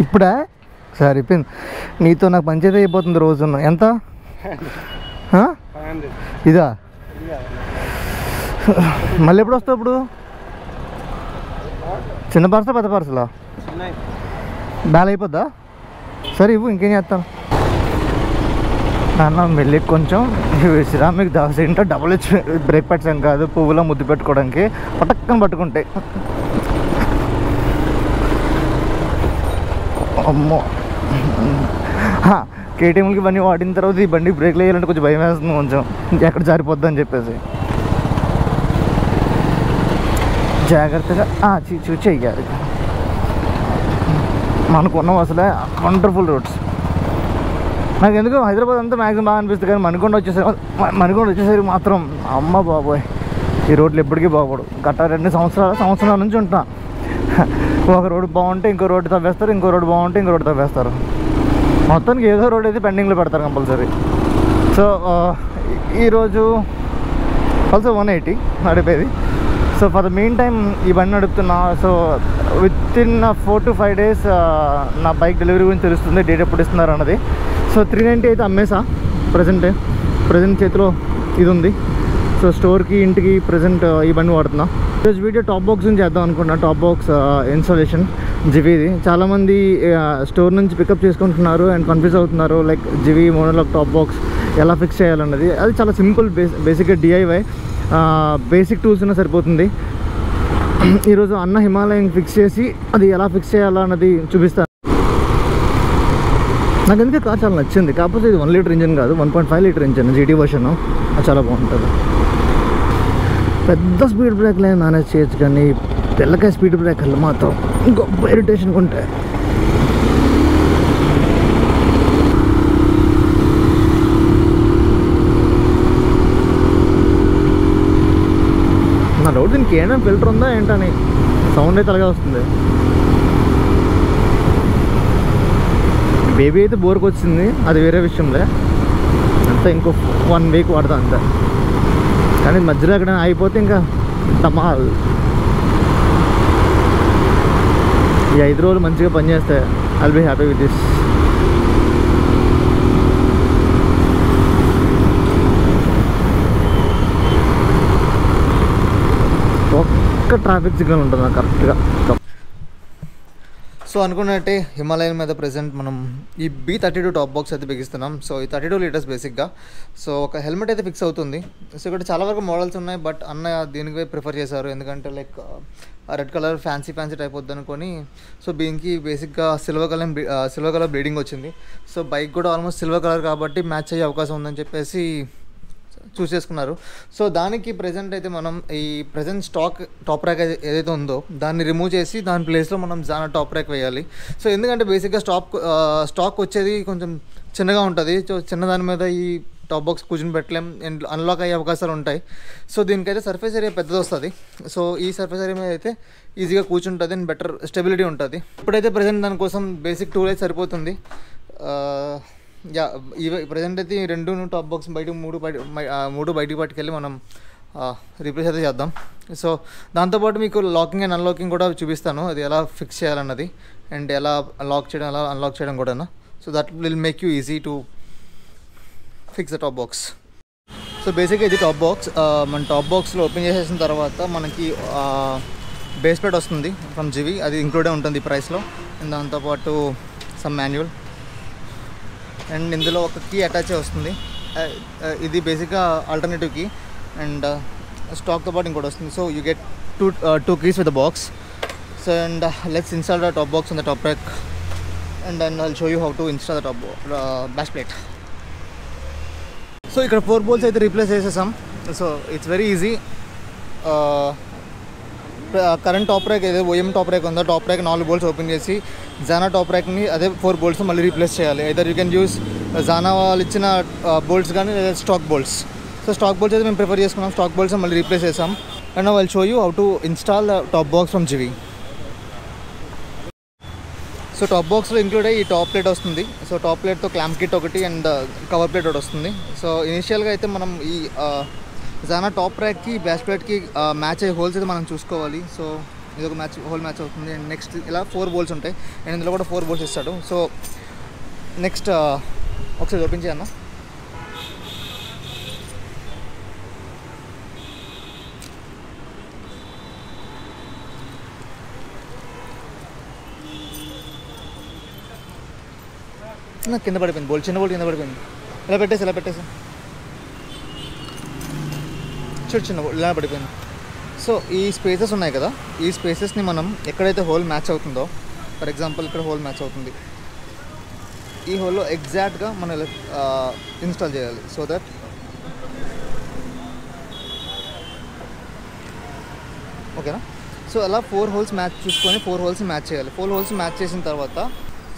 ఇప్పుడా సరిపోయింది, నీతో నాకు పంచాయతీ అయిపోతుంది రోజున్న. ఎంత ఇదా? మళ్ళీ ఎప్పుడు వస్తావు? ఇప్పుడు చిన్న పార్సల్ పెద్ద పార్సలా? బ్యాల్ అయిపోద్దా? సరే ఇవ్వు, ఇంకేం చేస్తాను. నాన్న వెళ్ళి కొంచెం సిరామిక్ దాస్ ఏంటో డబుల్ హెచ్ బ్రేక్ ప్యాడ్స్ ఏం కాదు, పువ్వులో ముద్దు పెట్టుకోవడానికి పటక్కన పట్టుకుంటాయి. అమ్మో, కేటీఎంలకి ఇవన్నీ వాడిన తర్వాత ఈ బండి బ్రేక్లు వేయాలంటే కొంచెం భయం వేస్తుంది, కొంచెం ఎక్కడ జారిపోద్ది అని చెప్పేసి జాగ్రత్తగా చెయ్యాలి. మనకున్నాం అసలే వండర్ఫుల్ రోడ్స్. నాకు ఎందుకు హైదరాబాద్ అంతా మ్యాక్సిమం బాగా అనిపిస్తుంది, కానీ మణికొండ వచ్చేసరికి మాత్రం అమ్మ బాబోయ్, ఈ రోడ్లు ఎప్పటికీ బాగోడు. గట్ట 2 సంవత్సరాల నుంచి ఉంటా. ఒక రోడ్డు బాగుంటే ఇంకో రోడ్డు తవ్వేస్తారు, ఇంకో రోడ్డు బాగుంటే ఇంకో రోడ్డు తవ్వేస్తారు. మొత్తానికి ఏదో రోడ్ అయితే పెండింగ్లో పెడతారు కంపల్సరీ. సో ఈరోజు ఆల్సో 180 నడిపేది. So for the main time ఈ బండి నడుపుతున్నా. So within 4 to 5 days నా బైక్ డెలివరీ గురించి తెలుస్తుంది, డేట్ ఎప్పుడు ఇస్తున్నారు అన్నది. సో 390 అయితే అమ్మేసా. ప్రజెంట్ చేతిలో ఇది ఉంది. సో స్టోర్కి ఇంటికి ప్రజెంట్ ఈ బండి వాడుతున్నా. ఈరోజు వీడియో టాప్ బాక్స్ నుంచి చేద్దాం అనుకున్నా. టాప్ బాక్స్ ఇన్స్టాలేషన్ జివిది. చాలామంది స్టోర్ నుంచి పికప్ చేసుకుంటున్నారు అండ్ కన్ఫ్యూజ్ అవుతున్నారు, like GIVI Monolock top box ఎలా ఫిక్స్ చేయాలన్నది. అది చాలా సింపుల్, బేసిక్గా DIY, బేసిక్ టూల్స్ ఉన్నా సరిపోతుంది. ఈరోజు అన్న హిమాలయన్ ఫిక్స్ చేసి అది ఎలా ఫిక్స్ చేయాలన్నది చూపిస్తాను. నాకు ఎందుకే కార్ చాలా నచ్చింది. కాకపోతే ఇది 1 లీటర్ ఇంజిన్ కాదు, 1.5 లీటర్ ఇంజిన్ GT వర్షన్. అది చాలా బాగుంటుంది. పెద్ద స్పీడ్ బ్రేక్లు ఏం మేనేజ్ చేయొచ్చు, కానీ తెల్లకాయ స్పీడ్ బ్రేకర్లు మాత్రం గొప్ప ఇరిటేషన్గా ఉంటాయి. నా డౌట్, దీనికి ఏమైనా ఫిల్టర్ ఉందా ఏంటని. సౌండ్ అయితే అలాగే వస్తుంది. బేబీ అయితే బోర్కి వచ్చింది, అది వేరే విషయంలే. అంతా ఇంకో 1 వీక్ వాడతా అంతే. కానీ మధ్యలో ఎక్కడ అయిపోతే ఇంకా టమాల్. ఈ 5 రోజులు మంచిగా పనిచేస్తే I'll be happy with this. ఒక్క ట్రాఫిక్ సిగ్నల్ ఉంటుంది నాకు కరెక్ట్గా. సో అనుకున్నట్టే హిమాలయన్ మీద ప్రజెంట్ మనం ఈ B32 టాప్ బాక్స్ అయితే బిగిస్తున్నాం. సో ఈ 32 లీటర్స్ బేసిక్గా. సో ఒక హెల్మెట్ అయితే ఫిక్స్ అవుతుంది. సో ఇక్కడ చాలా వరకు మోడల్స్ ఉన్నాయి, బట్ అన్న దీనికి ప్రిఫర్ చేశారు, ఎందుకంటే like red colour fancy type వద్దు అనుకొని. సో దీనికి బేసిక్గా సిల్వర్ కలర్ బ్లీడింగ్ వచ్చింది. సో బైక్ కూడా ఆల్మోస్ట్ సిల్వర్ కలర్ కాబట్టి మ్యాచ్ అయ్యే అవకాశం ఉందని చెప్పేసి చూస్ చేసుకున్నారు. సో దానికి ప్రజెంట్ అయితే మనం ఈ ప్రజెంట్ టాప్ ర్యాక్ ఏదైతే ఉందో దాన్ని రిమూవ్ చేసి దాని ప్లేస్లో మనం జానా టాప్ ర్యాక్ వేయాలి. సో ఎందుకంటే బేసిక్గా స్టాక్ వచ్చేది కొంచెం చిన్నగా ఉంటుంది. సో చిన్నదాని మీద ఈ టాప్ బాక్స్ కూర్చుని పెట్టలేం, అన్లాక్ అయ్యే అవకాశాలు ఉంటాయి. సో దీనికైతే సర్ఫేస్ ఏరియా పెద్దది వస్తుంది. సో ఈ సర్ఫేస్ ఏరియా మీద అయితే ఈజీగా కూర్చుంటుంది అండ్ బెటర్ స్టెబిలిటీ ఉంటుంది. ఇప్పుడైతే ప్రజెంట్ దానికోసం బేసిక్ టూల్ అయితే సరిపోతుంది. ప్రజెంట్ అయితే 2 టాప్ బాక్స్ బయటకు 3 బయటకు పట్టుకెళ్ళి మనం రీప్లేస్ అయితే చేద్దాం. సో దాంతోపాటు మీకు లాకింగ్ అండ్ అన్లాకింగ్ కూడా చూపిస్తాను, అది ఎలా ఫిక్స్ చేయాలన్నది అండ్ ఎలా లాక్ చేయడం, ఎలా అన్లాక్ చేయడం కూడా. So that will make you easy to fix the top box. So బేసిక్గా ఇది టాప్ బాక్స్. మన టాప్ బాక్స్లో ఓపెన్ చేసేసిన తర్వాత మనకి బేస్ ప్లేట్ వస్తుంది ఫ్రమ్ జివి, అది ఇంక్లూడే ఉంటుంది ఈ ప్రైస్లో. అండ్ దాంతోపాటు సమ్ మాన్యువల్ అండ్ ఇందులో ఒక కీ అటాచ్ వస్తుంది. ఇది బేసిక్గా ఆల్టర్నేటివ్ కీ అండ్ స్టాక్తో పాటు ఇంకోటి వస్తుంది. So you get two keys with the box. So and let's install the top box on the top rack, and then I'll show you how to install the top bash plate. So ఇక్కడ 4 bolts అయితే replace చేసేసాం. So it's very easy. Current top rack ఏదో OEM top rack ఉందో top rack 4 bolts open చేసి జానా top ర్యాక్ని అదే 4 bolts మళ్ళీ replace చేయాలి. Either you can use జానా వాళ్ళు ఇచ్చిన బోల్ట్స్ కానీ లేదా stock bolts. So stock bolts అయితే మేము ప్రిఫర్ చేసుకున్నాం, స్టాక్ బోల్ట్స్ మళ్ళీ రీప్లేస్ చేసాం. And I will show you how to install the top box from GV. So top బాక్స్లో ఇంక్లూడ్ అయ్యి ఈ టాప్ ప్లేట్ వస్తుంది. సో టాప్ ప్లేట్తో క్లాంప్ కిట్ ఒకటి అండ్ కవర్ ప్లేట్ ఒకటి వస్తుంది. సో ఇనిషియల్గా అయితే మనం ఈ జానా టాప్ ర్యాక్కి బ్యాక్ ప్లేట్కి మ్యాచ్ అయ్యే హోల్స్ అయితే మనం చూసుకోవాలి. సో ఇది ఒక హోల్ మ్యాచ్ అవుతుంది. అండ్ నెక్స్ట్ ఇలా 4 బోల్స్ ఉంటాయి అండ్ ఇందులో కూడా 4 బోల్స్ ఇస్తాడు. సో నెక్స్ట్ ఒకసారి చూపించే అన్న. నాకు కింద పడిపోయింది బోల్, చిన్న బోల్ కింద పడిపోయింది. ఇలా పెట్టేసి చూడు చిన్న బోల్ ఇలా పడిపోయింది. సో ఈ స్పేసెస్ ఉన్నాయి కదా, ఈ స్పేసెస్ని మనం ఎక్కడైతే హోల్ మ్యాచ్ అవుతుందో, ఫర్ ఎగ్జాంపుల్ ఇక్కడ హోల్ మ్యాచ్ అవుతుంది, ఈ హోల్లో ఎగ్జాక్ట్గా మనం ఇలా ఇన్స్టాల్ చేయాలి. సో దట్ ఓకేనా. సో అలా 4 హోల్స్ మ్యాచ్ చూసుకొని 4 హోల్స్ మ్యాచ్ చేయాలి. 4 హోల్స్ మ్యాచ్ చేసిన తర్వాత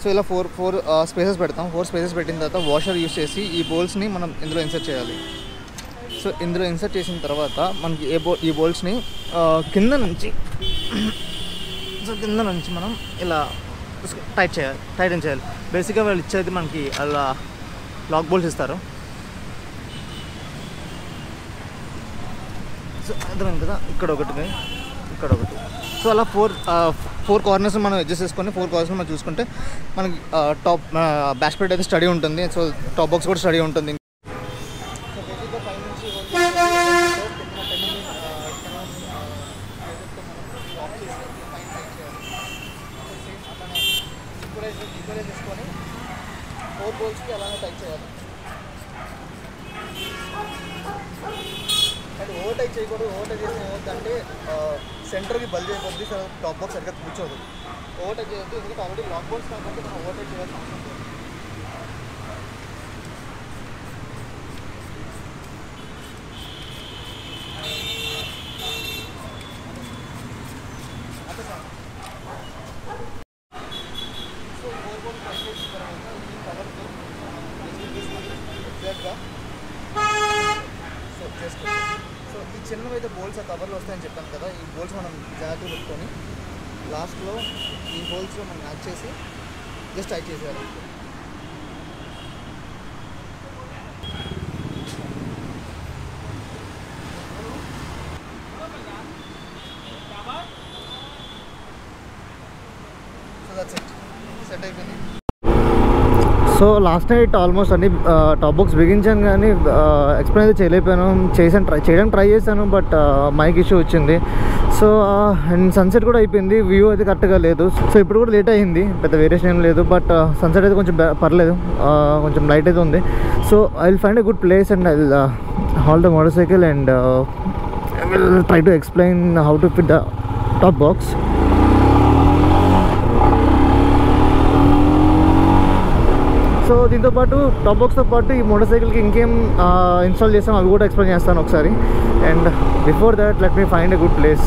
సో ఇలా 4 స్పేసెస్ పెడతాం. 4 స్పేసెస్ పెట్టిన తర్వాత వాషర్ యూస్ చేసి ఈ బోల్స్ని మనం ఇందులో ఇన్సర్ట్ చేయాలి. సో ఇందులో ఇన్సర్ట్ చేసిన తర్వాత మనకి ఈ బోల్స్ని కింద నుంచి మనం ఇలా టైటన్ చేయాలి. బేసిక్గా వాళ్ళు ఇచ్చేది మనకి అలా లాక్ బోల్స్ ఇస్తారు. సో అర్థమైంది కదా, ఇక్కడ ఒకటి. సో అలా 4 కార్నర్స్ మనం అడ్జస్ట్ చేసుకొని 4 కార్నర్స్ మనం చూసుకుంటే మనకి టాప్ బ్యాక్ ప్లేట్ అయితే స్టడీ ఉంటుంది. సో టాప్ బాక్స్ కూడా స్టడీ ఉంటుంది. చేసుకొని 4 బోల్స్కి అలానే టైట్ చేయాలి. అండ్ ఓవర్ టైట్ చేయకూడదు. ఓవర్ టైట్ చేసిన ఏమవుతుందంటే సెంటర్కి బల్జ్ అయిపోద్ది. సో టాప్ బాక్స్ సరిగ్గా కూర్చోదు. ఓవర్ టైట్ చేయొద్దు, ఎందుకంటే ఆల్రెడీ లాక్ బోల్స్ కాబట్టి మనం ఓవర్ టైట్ చేయాల్సిన అవసరం లేదు. సో ఈ చిన్నవైతే బోల్స్ ఆ కవర్లో వస్తాయని చెప్పాను కదా, ఈ బోల్స్ మనం జాగ్రత్తగా పెట్టుకొని లాస్ట్లో ఈ హోల్స్లో మనం మ్యాచ్ చేసి జస్ట్ టైట్ చేసేయాలి. సో దట్స్ ఇట్, సెట్ అయిపోయింది. సో లాస్ట్ నైట్ ఆల్మోస్ట్ అన్ని టాప్ బాక్స్ బిగించాను కానీ ఎక్స్ప్లెయిన్ అయితే చేయలేకపోయాను. చేయడానికి ట్రై చేశాను, బట్ మైక్ ఇష్యూ వచ్చింది. సో అండ్ సన్సెట్ కూడా అయిపోయింది, వ్యూ అయితే కరెక్ట్గా లేదు. సో ఇప్పుడు కూడా లేట్ అయ్యింది, పెద్ద వేరియేషన్ ఏం లేదు. బట్ సన్సెట్ అయితే కొంచెం పర్లేదు, కొంచెం లైట్ అయితే ఉంది. So I will find a good place and I will hall the motor cycle and I will try to explain how to fit the top box. So దీంతోపాటు top బాక్స్తో పాటు ఈ motor సైకిల్కి ఇంకేం ఇన్స్టాల్ చేస్తాం అవి కూడా ఎక్స్ప్లెయిన్ చేస్తాను ఒకసారి. And before that let me find a good place.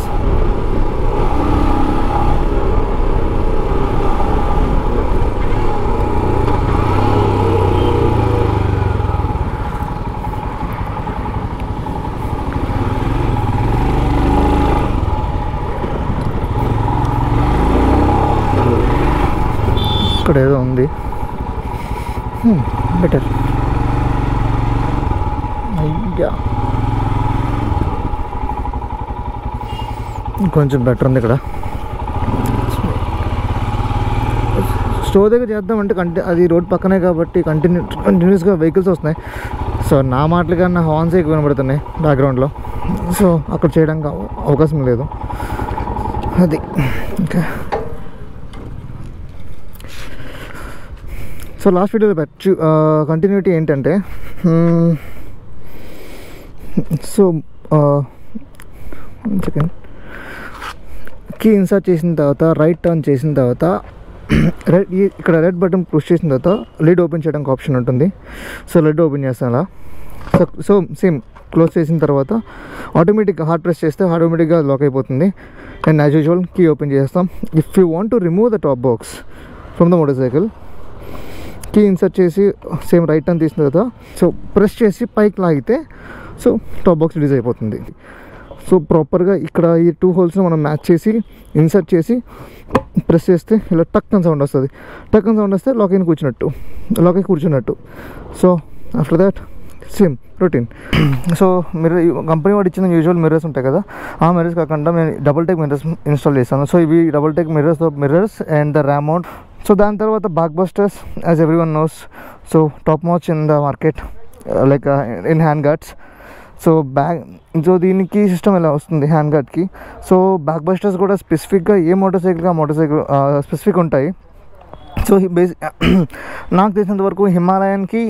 ఇక్కడ ఏదో ఉంది, బెటర్ అయ్యా, కొంచెం బెటర్ ఉంది ఇక్కడ. స్టోర్ దగ్గర చేద్దామంటే అది రోడ్ పక్కనే కాబట్టి కంటిన్యూస్గా వెహికల్స్ వస్తున్నాయి. సో నా మాటలు కన్నా హార్న్స్ ఎక్కువ వినబడుతున్నాయి బ్యాక్గ్రౌండ్లో. సో అక్కడ చేయడానికి అవకాశం లేదు. అది ఇంకా సో లాస్ట్ వీడియోలో కంటిన్యూటీ ఏంటంటే, సో సెకండ్ కీ ఇన్సర్ట్ చేసిన తర్వాత రైట్ టర్న్ చేసిన తర్వాత ఇక్కడ రెడ్ బటన్ పుష్ చేసిన తర్వాత లిడ్ ఓపెన్ చేయడానికి ఆప్షన్ ఉంటుంది. సో లిడ్ ఓపెన్ చేస్తాను అలా. సో సేమ్ క్లోజ్ చేసిన తర్వాత ఆటోమేటిక్గా హార్డ్ ప్రెస్ చేస్తే ఆటోమేటిక్గా లాక్ అయిపోతుంది. And as usual key open చేస్తాం. If you want to remove the top box from the motorcycle, key insert చేసి సేమ్ రైట్ టర్న్ తీసిన తర్వాత సో ప్రెస్ చేసి పైకి లాగితే సో టాప్ బాక్స్ రిలీజ్ అయిపోతుంది. సో ప్రాపర్గా ఇక్కడ ఈ 2 హోల్స్ని మనం మ్యాచ్ చేసి ఇన్సర్ట్ చేసి ప్రెస్ చేస్తే ఇలా టక్ అని సౌండ్ వస్తుంది. టక్ అని సౌండ్ వస్తే లాక్ అయి కూర్చున్నట్టు. So after that same routine. So mirror company వాడు ఇచ్చిన యూజువల్ మిర్రర్స్ ఉంటాయి కదా, ఆ మిర్రర్స్ కాకుండా నేను డబుల్ టెక్ మిర్రర్స్ ఇన్స్టాల్ చేశాను. సో ఇవి double tech mirrors and the RAM mount. So దాని తర్వాత black busters as every one knows. So top notch in the market like in hand guards. So దీనికి system ఎలా వస్తుంది hand గార్డ్కి. So black busters కూడా స్పెసిఫిక్గా ఏ motor cycle specific ఉంటాయి. So నాకు తెలిసినంత వరకు హిమాలయన్కి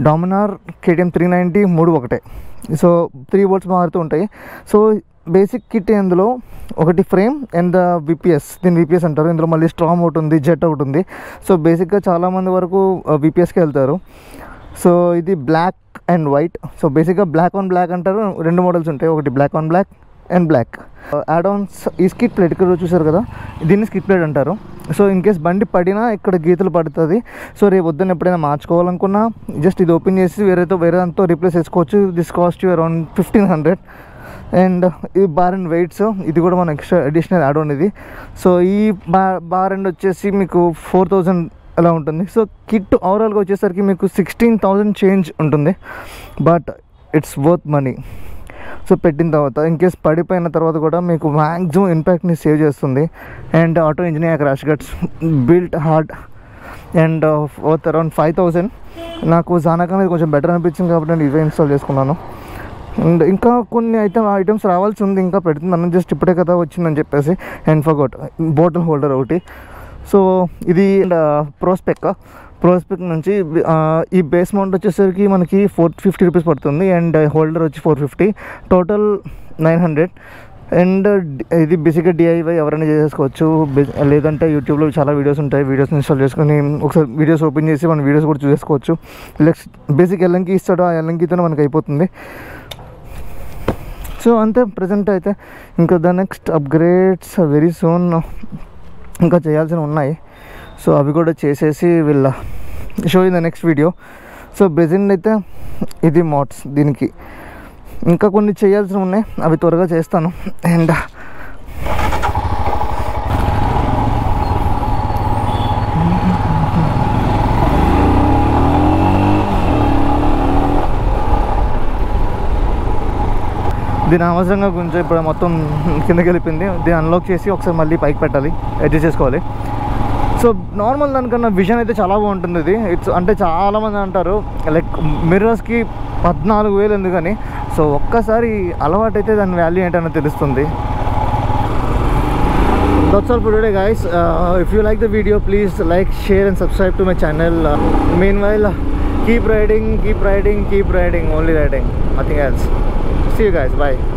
డామినార్ KTM 390 3 ఒకటే. సో 3 volts మారుతూ ఉంటాయి. సో బేసిక్ కిట్ ఇందులో ఒకటి ఫ్రేమ్ అండ్ విపిఎస్, దీన్ని విపిఎస్ అంటారు. ఇందులో మళ్ళీ స్ట్రామ్ ఒకటి ఉంది, జెట్ ఒకటి ఉంది. సో బేసిక్గా చాలామంది వరకు విపిఎస్కి వెళ్తారు. సో ఇది బ్లాక్ అండ్ వైట్. సో బేసిక్గా బ్లాక్ ఆన్ బ్లాక్ అంటారు. 2 మోడల్స్ ఉంటాయి, ఒకటి black on black and black. Add-ons ఈ స్కిట్ ప్లేట్ ఇక్కడ చూసారు కదా, దీన్ని స్కిట్ ప్లేట్ అంటారు. సో ఇన్ కేస్ బండి పడినా ఇక్కడ గీతలు పడుతుంది. సో రేపు వద్దని ఎప్పుడైనా మార్చుకోవాలనుకున్నా జస్ట్ ఇది ఓపెన్ చేసి వేరే దాంతో రీప్లేస్ చేసుకోవచ్చు. This cost you around 1500. And ఈ బార్ అండ్ వెయిట్స్ ఇది కూడా మన అడిషనల్ యాడ్ ఆన్ ఇది. సో ఈ బార్ అండ్ వచ్చేసి మీకు 4000 అలా ఉంటుంది. సో కిట్ ఓవరాల్గా వచ్చేసరికి మీకు 16,000 చేంజ్ ఉంటుంది. But it's worth money. So పెట్టిన తర్వాత ఇన్ కేస్ పడిపోయిన తర్వాత కూడా మీకు మ్యాక్సిమం ఇంపాక్ట్ని సేవ్ చేస్తుంది. And auto engineer crash guts built hard and worth around 5000. నాకు జానాక్ అనేది కొంచెం బెటర్ అనిపించింది కాబట్టి నేను ఇవే ఇన్స్టాల్ చేసుకున్నాను. అండ్ ఇంకా కొన్ని ఐటమ్స్ రావాల్సి ఉంది, ఇంకా పెడుతున్నాను. జస్ట్ ఇప్పుడే కదా వచ్చిందని చెప్పేసి. అండ్ ఫర్గోట్ బాటిల్ హోల్డర్ ఒకటి. సో ఇది ప్రోస్పెక్ నుంచి ఈ బేస్ మౌంట్ వచ్చేసరికి మనకి 450 రూపీస్ పడుతుంది. అండ్ హోల్డర్ వచ్చి 450, టోటల్ 900. అండ్ ఇది బేసిక్గా DIY ఎవరైనా చేసేసుకోవచ్చు. లేదంటే యూట్యూబ్లో చాలా వీడియోస్ ఉంటాయి, వీడియోస్ ఇన్స్టాల్ చేసుకుని ఒకసారి వీడియోస్ ఓపెన్ చేసి మన వీడియోస్ కూడా చూసుకోవచ్చు. బేసిక్ ఎల్లంకి ఇస్తాడు, ఆ ఎల్లంకితో మనకి అయిపోతుంది. సో అంతే ప్రజెంట్ అయితే. ఇంకా the next upgrades very soon ఇంకా చేయాల్సినవి ఉన్నాయి. సో అవి కూడా చేసేసి వీళ్ళ show in the next video. So present అయితే ఇది మోడ్స్. దీనికి ఇంకా కొన్ని చేయాల్సినవి ఉన్నాయి, అవి త్వరగా చేస్తాను. అండ్ దీని అవసరంగా కొంచెం ఇప్పుడు మొత్తం కిందకి వెళ్ళిపోయింది. దీన్ని అన్లాక్ చేసి ఒకసారి మళ్ళీ పైకి పెట్టాలి, అడ్జస్ట్ చేసుకోవాలి. సో నార్మల్ దానికన్నా విజన్ అయితే చాలా బాగుంటుంది ఇది. ఇట్స్ అంటే చాలామంది అంటారు లైక్ మిర్రర్స్కి 14,000 ఎందుకని. సో ఒక్కసారి అలవాటు అయితే దాని వాల్యూ ఏంటనే తెలుస్తుంది. That's all for today guys. If you like the video, please like, share and subscribe to my channel. Meanwhile, keep riding, only riding, nothing else. See you guys, bye.